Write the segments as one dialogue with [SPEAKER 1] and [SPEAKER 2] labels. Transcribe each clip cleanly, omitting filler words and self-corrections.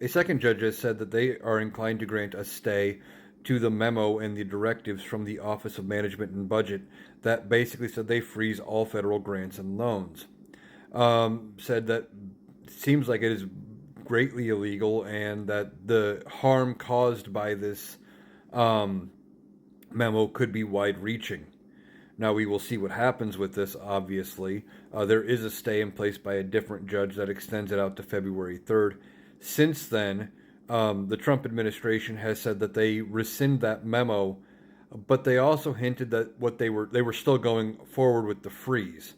[SPEAKER 1] A second judge has said that they are inclined to grant a stay to the memo and the directives from the Office of Management and Budget that basically said they freeze all federal grants and loans. Said that seems like it is greatly illegal and that the harm caused by this um, memo could be wide reaching. Now, we will see what happens with this, obviously. There is a stay in place by a different judge that extends it out to February 3rd. Since then, the Trump administration has said that they rescind that memo, but they also hinted that they were still going forward with the freeze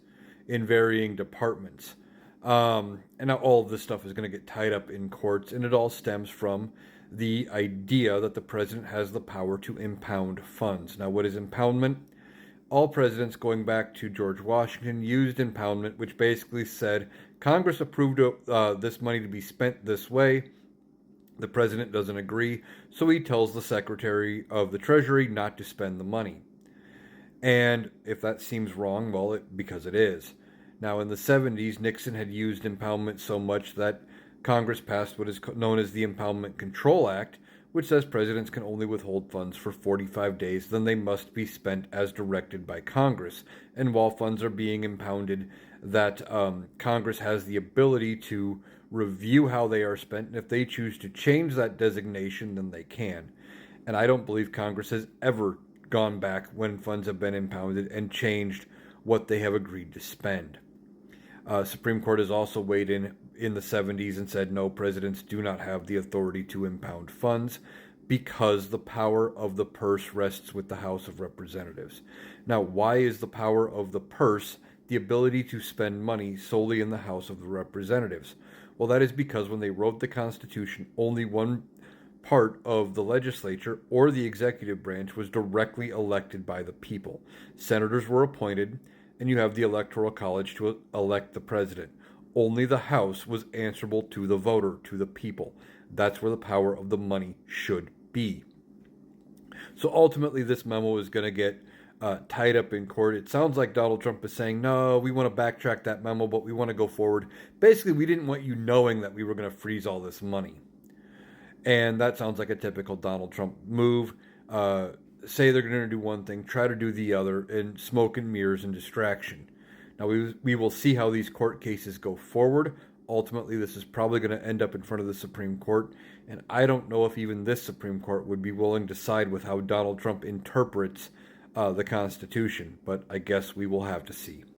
[SPEAKER 1] in varying departments. And now all of this stuff is going to get tied up in courts, and it all stems from the idea that the president has the power to impound funds. Now, what is impoundment? All presidents going back to George Washington used impoundment, which basically said Congress approved this money to be spent this way. The president doesn't agree, so he tells the Secretary of the Treasury not to spend the money. And if that seems wrong, well, because it is. Now, in the 70s, Nixon had used impoundment so much that Congress passed what is known as the Impoundment Control Act, which says presidents can only withhold funds for 45 days, then they must be spent as directed by Congress. And while funds are being impounded, that Congress has the ability to review how they are spent, and if they choose to change that designation, then they can. And I don't believe Congress has ever gone back when funds have been impounded and changed what they have agreed to spend. Supreme Court has also weighed in the 70s and said no, presidents do not have the authority to impound funds because the power of the purse rests with the House of Representatives. Now, why is the power of the purse the ability to spend money solely in the House of the Representatives? Well, that is because when they wrote the Constitution, only one part of the legislature or the executive branch was directly elected by the people. Senators were appointed, and you have the Electoral College to elect the president. Only the House was answerable to the voter, to the people. That's where the power of the money should be. So ultimately, this memo is going to get tied up in court. It sounds like Donald Trump is saying, no, we want to backtrack that memo, but we want to go forward. Basically, we didn't want you knowing that we were going to freeze all this money. And that sounds like a typical Donald Trump move. Say they're going to do one thing, try to do the other, and smoke and mirrors and distraction. Now, we will see how these court cases go forward. Ultimately, this is probably going to end up in front of the Supreme Court. And I don't know if even this Supreme Court would be willing to side with how Donald Trump interprets the Constitution. But I guess we will have to see.